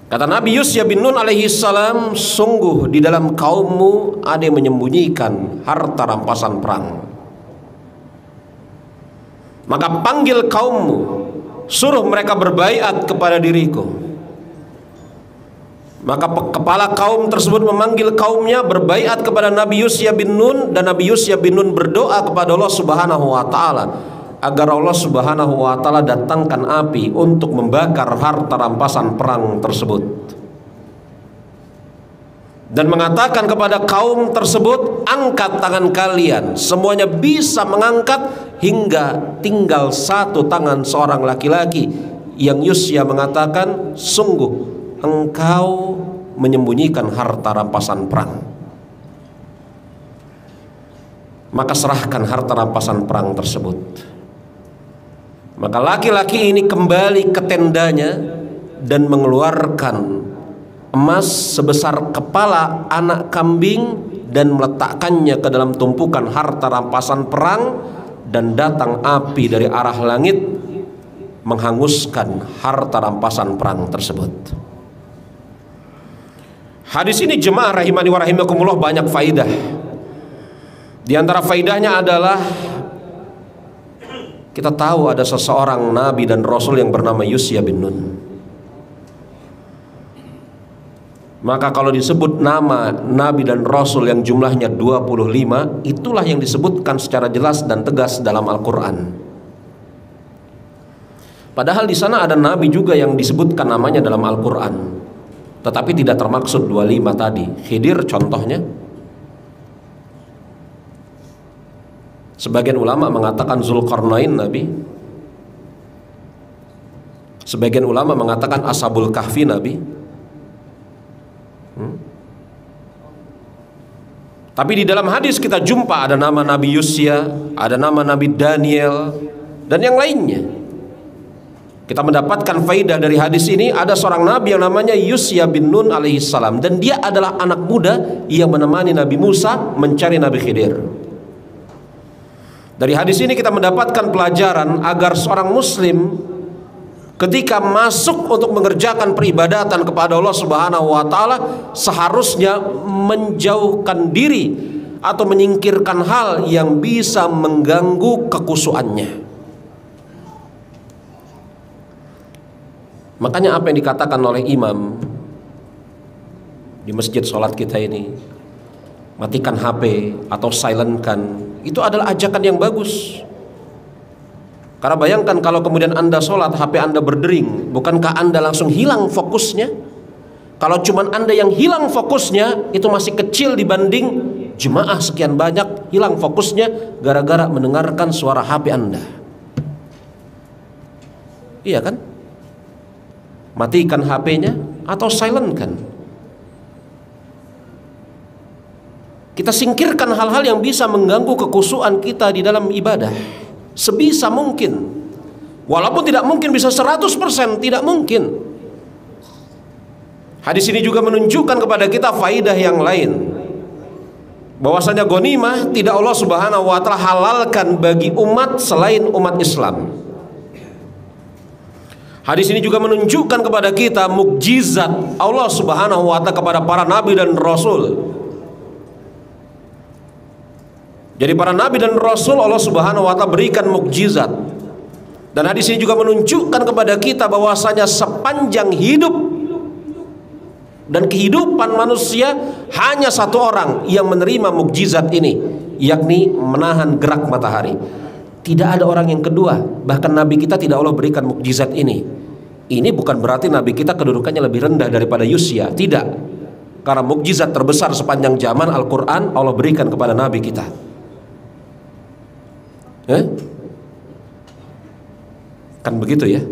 Kata Nabi Yusya bin Nun alaihi salam, sungguh di dalam kaummu ada yang menyembunyikan harta rampasan perang. Maka panggil kaummu, suruh mereka berbaiat kepada diriku. Maka kepala kaum tersebut memanggil kaumnya berbaiat kepada Nabi Yusya bin Nun, dan Nabi Yusya bin Nun berdoa kepada Allah Subhanahu wa taala agar Allah Subhanahu wa taala datangkan api untuk membakar harta rampasan perang tersebut, dan mengatakan kepada kaum tersebut, angkat tangan kalian. Semuanya bisa mengangkat hingga tinggal satu tangan seorang laki-laki, yang Yusya mengatakan, sungguh engkau menyembunyikan harta rampasan perang. Maka serahkan harta rampasan perang tersebut. Maka laki-laki ini kembali ke tendanya dan mengeluarkan emas sebesar kepala anak kambing dan meletakkannya ke dalam tumpukan harta rampasan perang, dan datang api dari arah langit menghanguskan harta rampasan perang tersebut. Hadis ini jemaah rahimani wa rahimakumullah banyak faidah. Di antara faidahnya adalah kita tahu ada seseorang nabi dan rasul yang bernama Yusya bin Nun. Maka kalau disebut nama nabi dan rasul yang jumlahnya 25, itulah yang disebutkan secara jelas dan tegas dalam Al-Qur'an. Padahal di sana ada nabi juga yang disebutkan namanya dalam Al-Qur'an, tetapi tidak termaksud 25 tadi. Khidir contohnya. Sebagian ulama mengatakan Zulkarnain nabi, sebagian ulama mengatakan Ashabul Kahfi nabi. Tapi di dalam hadis kita jumpa ada nama Nabi Yusya, ada nama Nabi Daniel, dan yang lainnya. Kita mendapatkan faidah dari hadis ini, ada seorang nabi yang namanya Yusya bin Nun alaihissalam, dan dia adalah anak muda yang menemani Nabi Musa mencari Nabi Khidir. Dari hadis ini kita mendapatkan pelajaran agar seorang muslim ketika masuk untuk mengerjakan peribadatan kepada Allah Subhanahu wa taala seharusnya menjauhkan diri atau menyingkirkan hal yang bisa mengganggu kekhusyuannya. Makanya apa yang dikatakan oleh imam di masjid sholat kita ini, matikan HP atau silentkan, itu adalah ajakan yang bagus. Karena bayangkan kalau kemudian Anda sholat, HP Anda berdering, bukankah Anda langsung hilang fokusnya? Kalau cuman Anda yang hilang fokusnya, itu masih kecil dibanding jemaah sekian banyak hilang fokusnya gara-gara mendengarkan suara HP Anda. Iya kan? Matikan HP-nya atau silentkan. Kita singkirkan hal-hal yang bisa mengganggu kekhusyuan kita di dalam ibadah sebisa mungkin. Walaupun tidak mungkin bisa 100%, tidak mungkin. Hadis ini juga menunjukkan kepada kita faidah yang lain, bahwasanya ghanimah tidak Allah Subhanahu wa taala halalkan bagi umat selain umat Islam. Hadis ini juga menunjukkan kepada kita mukjizat Allah Subhanahu wa taala kepada para nabi dan rasul. Jadi para nabi dan rasul Allah Subhanahu wa taala berikan mukjizat. Dan hadis ini juga menunjukkan kepada kita bahwasanya sepanjang hidup dan kehidupan manusia hanya satu orang yang menerima mukjizat ini, yakni menahan gerak matahari. Tidak ada orang yang kedua. Bahkan nabi kita tidak Allah berikan mukjizat ini. Ini bukan berarti nabi kita kedudukannya lebih rendah daripada Yusya, tidak. Karena mukjizat terbesar sepanjang zaman Al-Quran Allah berikan kepada nabi kita. Kan begitu ya.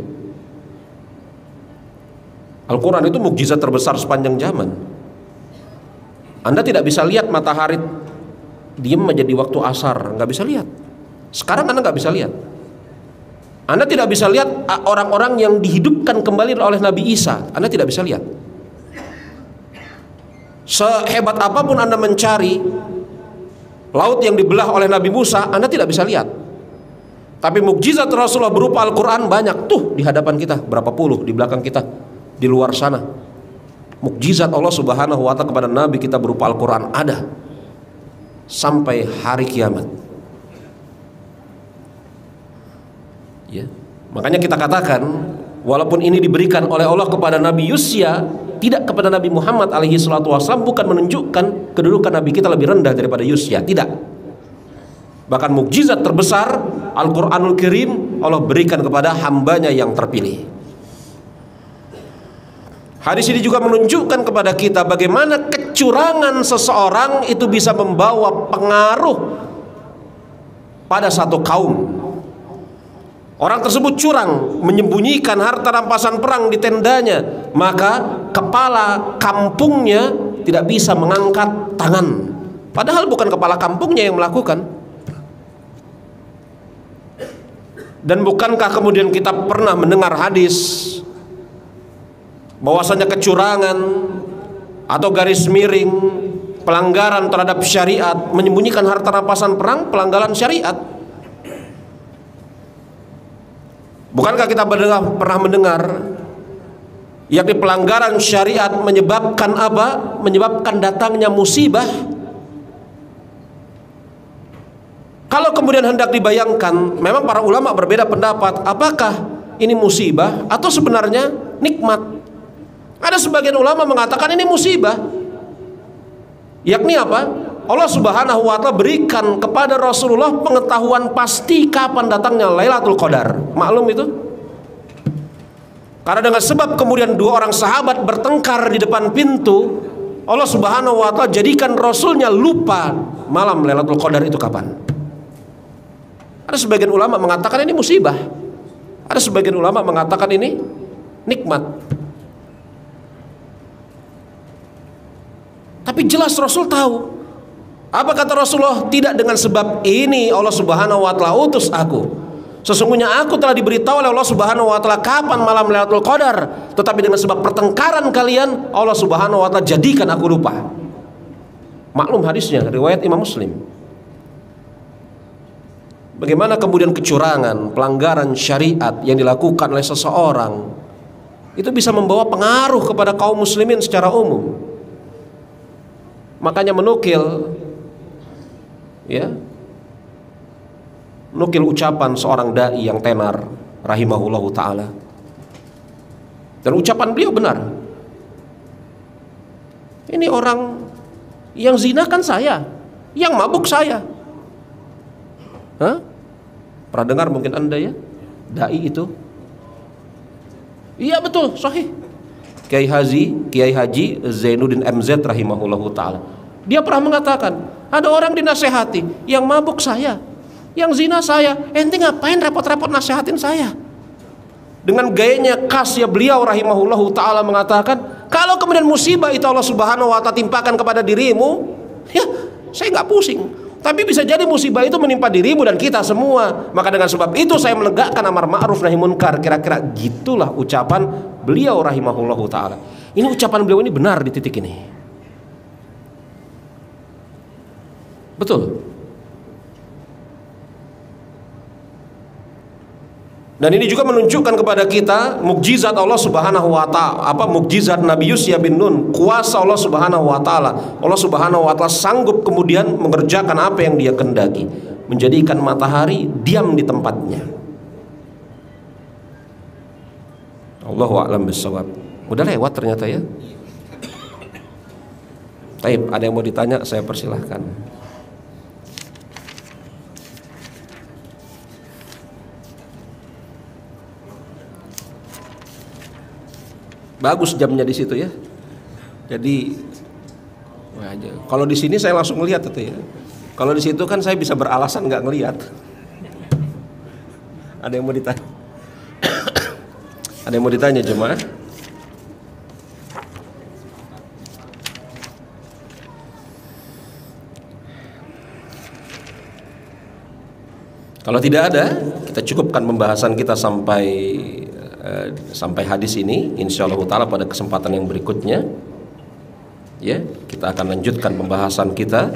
Al-Quran itu mukjizat terbesar sepanjang zaman. Anda tidak bisa lihat matahari diam menjadi waktu asar, nggak bisa lihat. Sekarang Anda nggak bisa lihat. Anda tidak bisa lihat orang-orang yang dihidupkan kembali oleh Nabi Isa. Anda tidak bisa lihat. Sehebat apapun Anda mencari laut yang dibelah oleh Nabi Musa, Anda tidak bisa lihat. Tapi mukjizat Rasulullah berupa Al-Quran banyak tuh di hadapan kita, berapa puluh di belakang kita, di luar sana. Mukjizat Allah Subhanahu wa taala kepada Nabi kita berupa Al-Quran ada sampai hari kiamat. Ya. Makanya kita katakan, walaupun ini diberikan oleh Allah kepada Nabi Yusya, tidak kepada Nabi Muhammad alaihi salatu wasallam bukan menunjukkan kedudukan Nabi kita lebih rendah daripada Yusya, tidak. Bahkan mukjizat terbesar Al-Quranul Karim Allah berikan kepada hambanya yang terpilih. Hadis ini juga menunjukkan kepada kita bagaimana kecurangan seseorang itu bisa membawa pengaruh pada satu kaum. Orang tersebut curang, menyembunyikan harta rampasan perang di tendanya, maka kepala kampungnya tidak bisa mengangkat tangan. Padahal bukan kepala kampungnya yang melakukan. Dan bukankah kemudian kita pernah mendengar hadis bahwasanya kecurangan atau garis miring pelanggaran terhadap syariat, menyembunyikan harta rampasan perang, pelanggaran syariat? Bukankah kita pernah mendengar yakni pelanggaran syariat menyebabkan apa? Menyebabkan datangnya musibah. Kalau kemudian hendak dibayangkan, memang para ulama berbeda pendapat, apakah ini musibah atau sebenarnya nikmat? Ada sebagian ulama mengatakan ini musibah. Yakni apa? Allah Subhanahu wa ta'ala berikan kepada Rasulullah pengetahuan pasti kapan datangnya Lailatul Qadar. Maklum itu? Karena dengan sebab kemudian dua orang sahabat bertengkar di depan pintu, Allah Subhanahu wa ta'ala jadikan Rasulnya lupa malam Lailatul Qadar itu kapan. Ada sebagian ulama mengatakan ini musibah. Ada sebagian ulama mengatakan ini nikmat. Tapi jelas Rasul tahu. Apa kata Rasulullah? Tidak dengan sebab ini Allah Subhanahu wa ta'ala utus aku. Sesungguhnya aku telah diberitahu oleh Allah Subhanahu wa ta'ala kapan malam Lailatul Qadar, tetapi dengan sebab pertengkaran kalian Allah Subhanahu wa ta'ala jadikan aku lupa. Maklum hadisnya riwayat Imam Muslim. Bagaimana kemudian kecurangan, pelanggaran syariat yang dilakukan oleh seseorang itu bisa membawa pengaruh kepada kaum muslimin secara umum. Makanya menukil ucapan seorang dai yang tenar rahimahullahu ta'ala, dan ucapan beliau benar. Ini orang yang zina kan saya, yang mabuk saya. Pernah dengar mungkin anda ya dai itu? Iya betul, sahih. Kiai Haji Zainuddin MZ rahimahullahu ta'ala, dia pernah mengatakan, ada orang dinasehati, yang mabuk saya, yang zina saya, ente ngapain repot-repot nasehatin saya? Dengan gayanya khas ya beliau rahimahullahu ta'ala mengatakan, kalau kemudian musibah itu Allah Subhanahu wa ta'ala timpakan kepada dirimu, ya saya nggak pusing. Tapi bisa jadi musibah itu menimpa dirimu dan kita semua. Maka dengan sebab itu saya menegakkan amar ma'ruf nahi munkar. Kira-kira gitulah ucapan beliau rahimahullahu ta'ala. Ini ucapan beliau ini benar di titik ini. Betul. Dan ini juga menunjukkan kepada kita mukjizat Allah Subhanahu wa ta'ala, mukjizat Nabi Yusya bin Nun, kuasa Allah Subhanahu wa ta'ala. Allah Subhanahu wa ta'ala sanggup kemudian mengerjakan apa yang dia kehendaki, menjadikan matahari diam di tempatnya. Allahu a'lam bissawab. Udah lewat ternyata ya. Baik, ada yang mau ditanya saya persilahkan. Bagus jamnya di situ ya. Jadi kalau di sini saya langsung melihat itu ya. Kalau di situ kan saya bisa beralasan nggak ngelihat. Ada yang mau ditanya? Ada yang mau ditanya jemaah? Kalau tidak ada, kita cukupkan pembahasan kita sampai hadis ini. Insyaallah ta'ala pada kesempatan yang berikutnya ya, kita akan lanjutkan pembahasan kita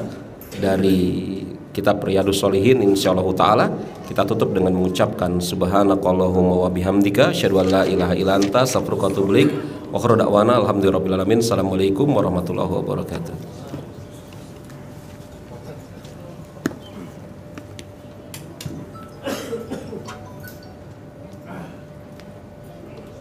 dari kitab Riyadhus Shalihin insyaallah ta'ala. Kita tutup dengan mengucapkan subhanakallahumma wa bihamdika asyhadu an la ilaha illa anta astaghfiruka wa atubu ilaik. Wa akhiru da'wana alhamdulillahirabbil alamin. Assalamualaikum warahmatullahi wabarakatuh.